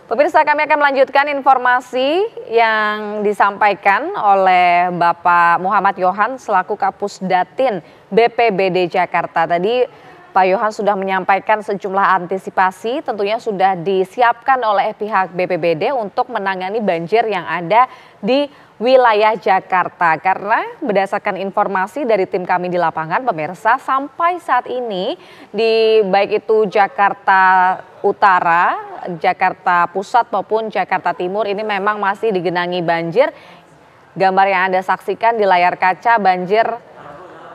Pemirsa, kami akan melanjutkan informasi yang disampaikan oleh Bapak Muhammad Yohan selaku Kapus Datin BPBD Jakarta. Tadi Pak Yohan sudah menyampaikan sejumlah antisipasi tentunya sudah disiapkan oleh pihak BPBD untuk menangani banjir yang ada di wilayah Jakarta. Karena berdasarkan informasi dari tim kami di lapangan, pemirsa, sampai saat ini di baik itu Jakarta Utara, Jakarta Pusat maupun Jakarta Timur ini memang masih digenangi banjir. Gambar yang Anda saksikan di layar kaca banjir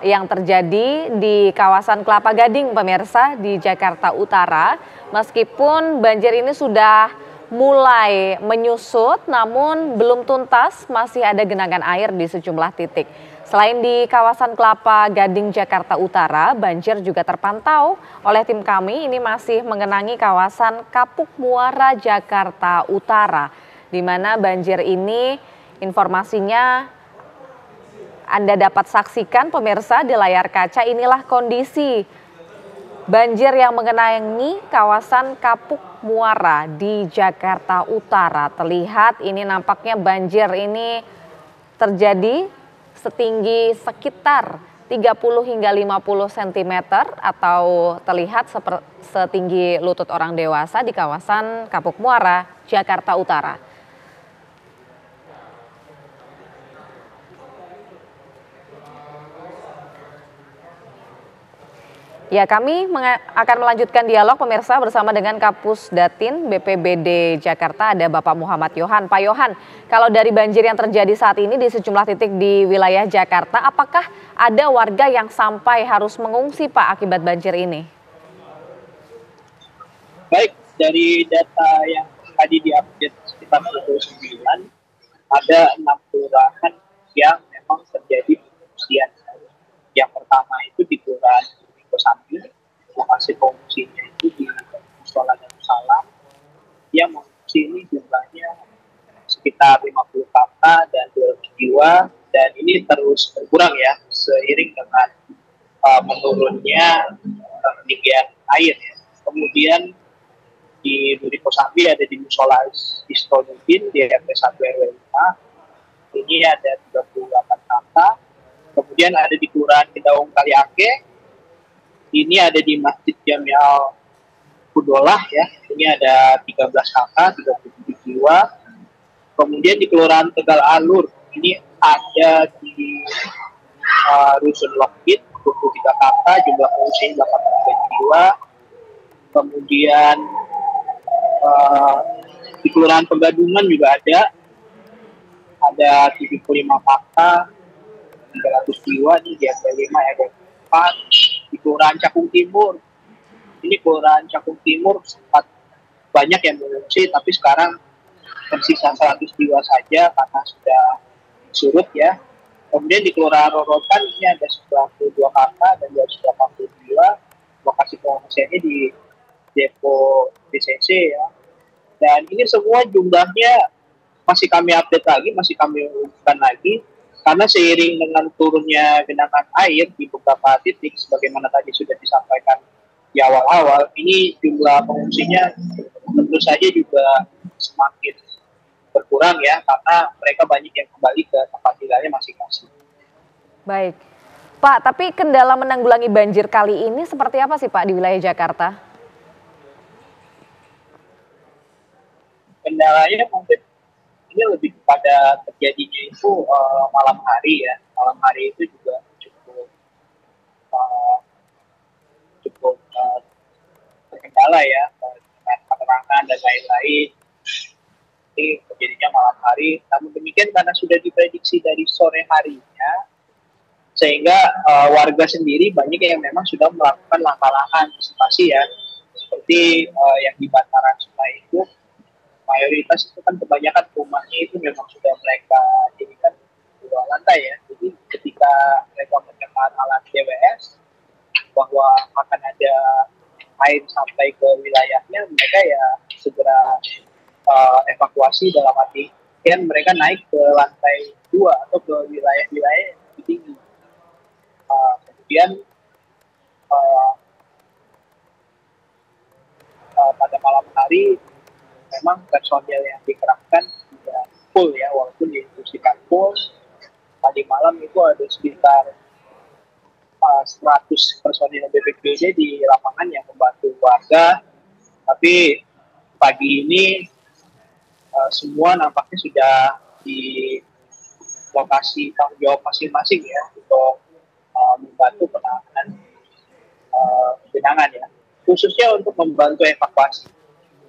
yang terjadi di kawasan Kelapa Gading, pemirsa, di Jakarta Utara. Meskipun banjir ini sudah mulai menyusut, namun belum tuntas, masih ada genangan air di sejumlah titik. Selain di kawasan Kelapa Gading Jakarta Utara, banjir juga terpantau oleh tim kami ini masih mengenangi kawasan Kapuk Muara Jakarta Utara, di mana banjir ini informasinya Anda dapat saksikan pemirsa di layar kaca. Inilah kondisi banjir yang mengenangi kawasan Kapuk Muara di Jakarta Utara. Terlihat ini nampaknya banjir ini terjadi setinggi sekitar 30 hingga 50 cm atau terlihat setinggi lutut orang dewasa di kawasan Kapuk Muara, Jakarta Utara. Ya, kami akan melanjutkan dialog pemirsa bersama dengan Kapus Datin BPBD Jakarta, ada Bapak Muhammad Yohan. Pak Yohan, kalau dari banjir yang terjadi saat ini di sejumlah titik di wilayah Jakarta, apakah ada warga yang sampai harus mengungsi Pak akibat banjir ini? Baik, dari data yang tadi diupdate sekitar pukul 9, ada 6 kelurahan yang memang terjadi pengungsian. Yang pertama itu di Kelurahan Kosambi, lokasi pengungsinya itu di Musola Darussalam, yang mengungsi ini jumlahnya sekitar 50 kakak dan 200 jiwa, dan ini terus berkurang ya seiring dengan menurunnya ketinggian air ya. Kemudian di Duri Kosambi ada di Musola Istonudin di RT 1 RW 5, ini ada 38 kakak. Kemudian ada di Kelurahan Kedaung Kaliake, ini ada di Masjid Jamial Kudolah ya, ini ada 13 kakak, 37 jiwa. Kemudian di Kelurahan Tegal Alur, ini ada di Rusun Lokit, 23 kakak, jumlah pengungsi 83 jiwa. Kemudian di Kelurahan Pegadungan juga ada 75 kakak, 300 jiwa nih di RT 5 RW 4. Di Kelurahan Cakung Timur, ini Kelurahan Cakung Timur sempat banyak yang mengungsi, tapi sekarang tersisa 100 jiwa saja karena sudah surut ya. Kemudian di Kelurahan Rorotan ini ada 92 kakak dan 280 jiwa. Lokasi pengungsiannya di depo BCC ya. Dan ini semua jumlahnya masih kami update lagi, masih kami umumkan lagi. Karena seiring dengan turunnya genangan air di beberapa titik, sebagaimana tadi sudah disampaikan di awal-awal, ini jumlah pengungsinya tentu saja juga semakin berkurang ya, karena mereka banyak yang kembali ke tempat tinggalnya masing-masing. Baik, Pak, tapi kendala menanggulangi banjir kali ini seperti apa sih Pak di wilayah Jakarta? Kendalanya mungkin ini lebih kepada terjadinya itu malam hari ya. Malam hari itu juga cukup terkendala ya, dengan penerangan dan lain-lain. Ini terjadinya malam hari. Namun demikian karena sudah diprediksi dari sore harinya, sehingga warga sendiri banyak yang memang sudah melakukan langkah-langkah antisipasi ya. Seperti yang di bantaran sungai itu, mayoritas itu kan kebanyakan rumahnya itu memang sudah mereka jadikan 2 lantai ya. Jadi ketika mereka mendengar alat DWS bahwa akan ada air sampai ke wilayahnya, mereka ya segera evakuasi, dalam arti kan mereka naik ke lantai 2 atau ke wilayah-wilayah yang lebih tinggi. Kemudian pada malam hari memang personil yang dikerahkan tidak full ya, walaupun diinstruksikan full. Tadi malam itu ada sekitar 100 personil BPBD di lapangan yang membantu warga, tapi pagi ini semua nampaknya sudah di lokasi tanggung jawab masing-masing ya untuk membantu penanganan genangan ya, khususnya untuk membantu evakuasi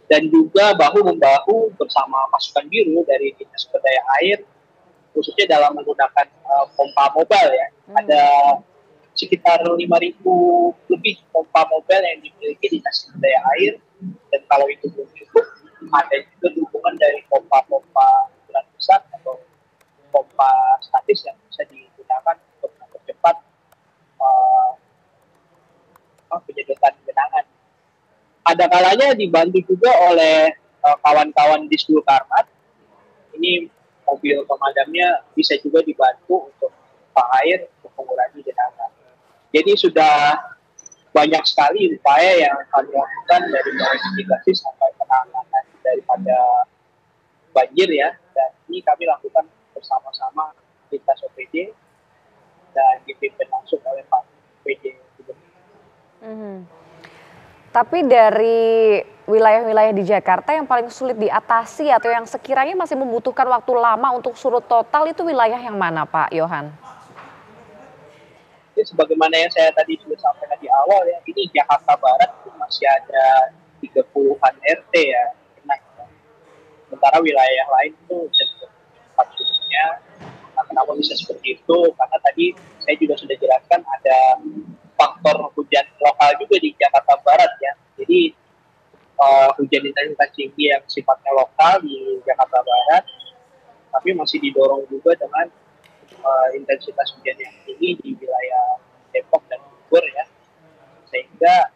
dan juga bahu-membahu bersama pasukan biru dari Dinas Sumber Daya Air, khususnya dalam menggunakan pompa mobile ya. Ada sekitar 5.000 lebih pompa mobile yang dimiliki Dinas Sumber Daya Air, dan kalau itu belum cukup, ada juga dukungan dari pompa-pompa ukuran besar atau pompa statis yang bisa digunakan untuk mempercepat penyedotan genangan. Ada kalanya dibantu juga oleh kawan-kawan di Sdul Karmat. Ini mobil pemadamnya bisa juga dibantu untuk pompa air untuk mengurangi genangan. Jadi sudah banyak sekali upaya yang kami lakukan dari mulai mitigasi sampai penanganan daripada banjir ya. Dan ini kami lakukan bersama-sama lintas OPD dan dipimpin langsung oleh Pak PD. Tapi dari wilayah-wilayah di Jakarta yang paling sulit diatasi atau yang sekiranya masih membutuhkan waktu lama untuk surut total itu wilayah yang mana Pak Yohan? Jadi sebagaimana yang saya tadi sudah sampaikan di awal ya, ini Jakarta Barat itu masih ada 30-an RT ya. Sementara wilayah lain itu cepat surutnya. Nah, kenapa bisa seperti itu? Karena tadi saya juga sudah jelaskan ada faktor hujan lokal juga di Jakarta Barat ya. Jadi hujan intensitas tinggi yang sifatnya lokal di Jakarta Barat, tapi masih didorong juga dengan intensitas hujan yang tinggi di wilayah Depok dan Bogor ya. Sehingga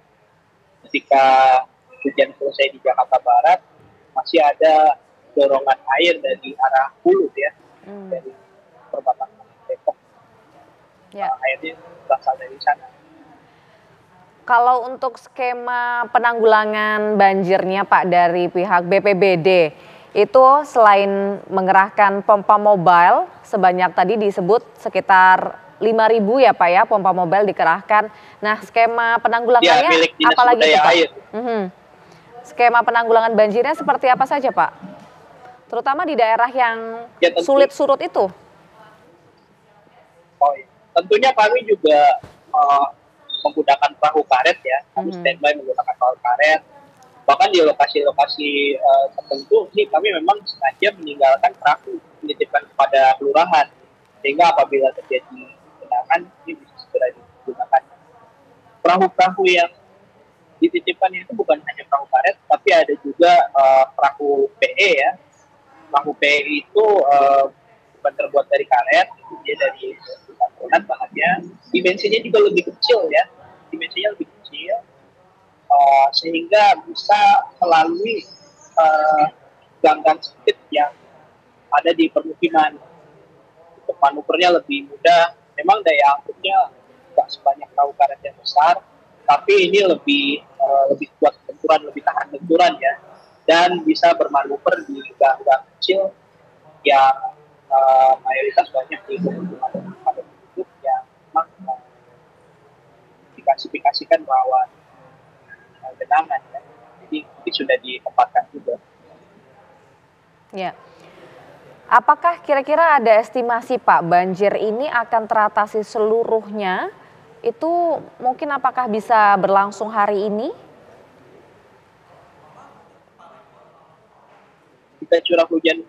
ketika hujan selesai di Jakarta Barat, masih ada dorongan air dari arah hulu ya, dari perbatasan Depok. Airnya berasal dari sana. Kalau untuk skema penanggulangan banjirnya Pak dari pihak BPBD, itu selain mengerahkan pompa mobile sebanyak tadi disebut sekitar 5.000 ya Pak ya, pompa mobile dikerahkan. Nah skema penanggulangannya ya, apalagi itu Pak? Skema penanggulangan banjirnya seperti apa saja Pak? Terutama di daerah yang sulit surut itu. Oh, iya. Tentunya kami juga menggunakan perahu karet ya, kami standby menggunakan perahu karet. Bahkan di lokasi-lokasi tertentu ini kami memang sengaja meninggalkan perahu, menitipkan kepada kelurahan, sehingga apabila terjadi genangan ini bisa segera digunakan. Perahu-perahu yang dititipkan itu bukan hanya perahu karet, tapi ada juga perahu PE ya. Perahu PE itu bukan terbuat dari karet, dia dari karbonan bahannya. Dimensinya juga lebih kecil ya, dimensinya lebih kecil, sehingga bisa melalui gang-gang sempit yang ada di permukiman. Untuk manuvernya lebih mudah. Memang daya angkutnya nggak sebanyak perahu karet yang besar, tapi ini lebih kuat benturan, lebih tahan benturan ya, dan bisa bermanuver di gang-gang kecil yang mayoritas banyak di pemukiman penduduk yang memang diklasifikasikan rawan genangan ya. Jadi ini sudah ditempatkan juga. Ya. Apakah kira-kira ada estimasi Pak banjir ini akan teratasi seluruhnya? Itu mungkin apakah bisa berlangsung hari ini? Kita curah hujan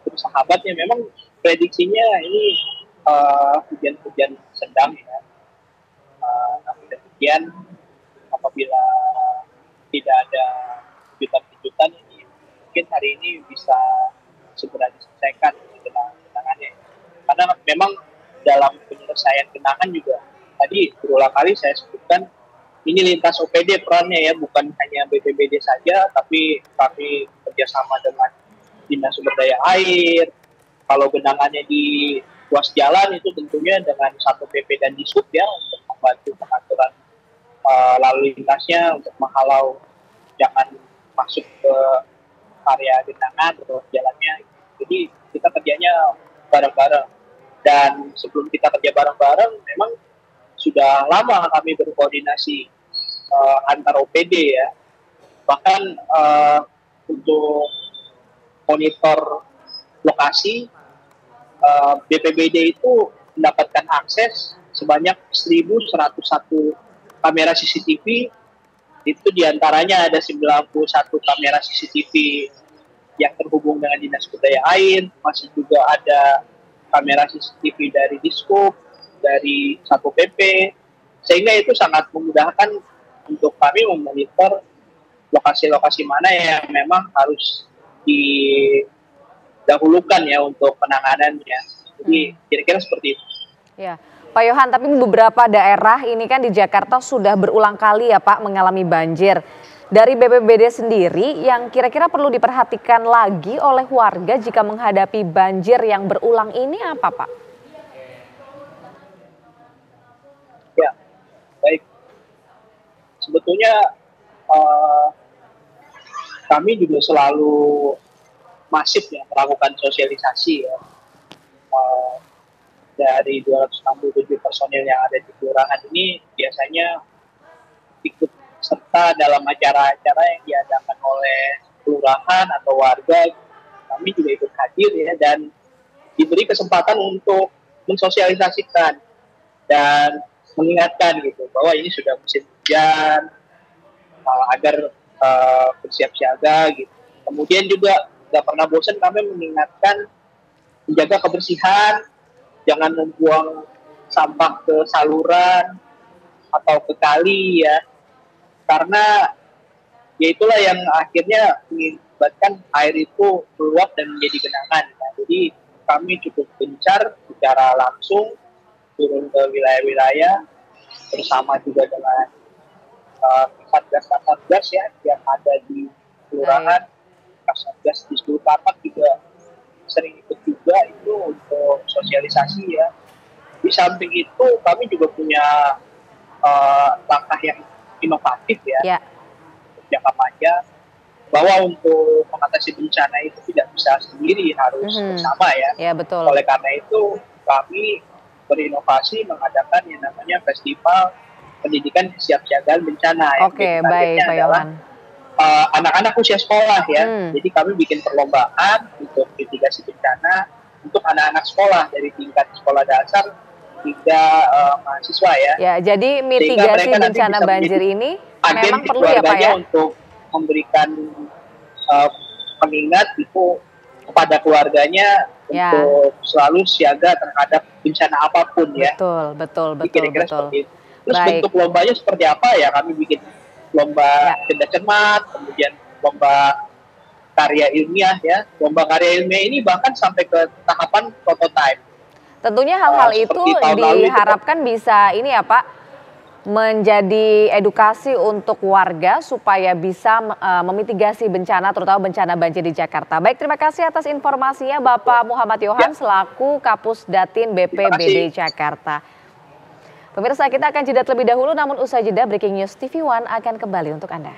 bersahabat ya, memang prediksinya ini hujan-hujan sedang ya. Namun demikian apabila tidak ada kejutan-kejutan ini, mungkin hari ini bisa segera diselesaikan genangannya. Karena memang dalam penyelesaian genangan juga tadi berulang kali saya sebutkan ini lintas OPD perannya ya, bukan hanya BPBD saja, tapi kami kerjasama dengan Dinas Sumber Daya Air. Kalau genangannya di ruas jalan itu tentunya dengan Satpol PP dan Disub ya, untuk membantu pengaturan lalu lintasnya, untuk menghalau jangan masuk ke area genangan atau jalannya. Jadi kita kerjanya bareng-bareng. Dan sebelum kita kerja bareng-bareng, memang sudah lama kami berkoordinasi antar OPD ya. Bahkan untuk monitor lokasi, BPBD itu mendapatkan akses sebanyak 1.101 kamera CCTV. Itu diantaranya ada 91 kamera CCTV yang terhubung dengan Dinas Sumber Daya Air, masih juga ada kamera CCTV dari Dishub, dari Satpol PP, sehingga itu sangat memudahkan untuk kami memonitor lokasi-lokasi mana yang memang harus didahulukan ya untuk penanganannya. Jadi kira-kira seperti itu. Ya, Pak Yohan, tapi beberapa daerah ini kan di Jakarta sudah berulang kali ya Pak mengalami banjir. Dari BPBD sendiri yang kira-kira perlu diperhatikan lagi oleh warga jika menghadapi banjir yang berulang ini apa Pak? Ya, baik. Sebetulnya kami juga selalu masif ya melakukan sosialisasi ya. Dari 267 personil yang ada di kelurahan ini biasanya ikut serta dalam acara-acara yang diadakan oleh kelurahan atau warga. Kami juga ikut hadir ya, dan diberi kesempatan untuk mensosialisasikan dan mengingatkan gitu bahwa ini sudah musim hujan, agar bersiap siaga gitu. Kemudian juga nggak pernah bosan kami mengingatkan menjaga kebersihan, jangan membuang sampah ke saluran atau ke kali ya, karena ya itulah yang akhirnya mengakibatkan air itu meluap dan menjadi genangan. Nah, jadi kami cukup gencar secara langsung turun ke wilayah-wilayah bersama juga dengan Satgas ya yang ada di kelurahan, Satgas di seluruh tapak juga sering ikut juga itu untuk sosialisasi ya. Di samping itu kami juga punya langkah yang inovatif ya. Jangka panjang, bahwa untuk mengatasi bencana itu tidak bisa sendiri, harus bersama ya. Ya, betul. Oleh karena itu kami berinovasi mengadakan yang namanya Festival Pendidikan Kesiapsiagaan Bencana. Oke, baik Pak Yohan. Anak-anak usia sekolah ya. Jadi kami bikin perlombaan untuk mitigasi bencana untuk anak-anak sekolah dari tingkat sekolah dasar hingga mahasiswa ya. Ya, jadi mitigasi bencana banjir ini memang perlu ya Pak ya untuk memberikan pengingat itu kepada keluarganya untuk selalu siaga terhadap bencana apapun ya. Betul. Kira-kira seperti itu. Terus bentuk lombanya seperti apa ya? Kami bikin lomba cerdas cermat, kemudian lomba karya ilmiah ya. Lomba karya ilmiah ini bahkan sampai ke tahapan prototype. Tentunya hal-hal itu diharapkan bisa ini ya Pak, menjadi edukasi untuk warga supaya bisa memitigasi bencana, terutama bencana banjir di Jakarta. Baik, terima kasih atas informasinya Bapak Muhammad Yohan selaku Kapus Datin BPBD Jakarta. Pemirsa, kita akan jeda terlebih dahulu, namun usai jeda Breaking News TV One akan kembali untuk Anda.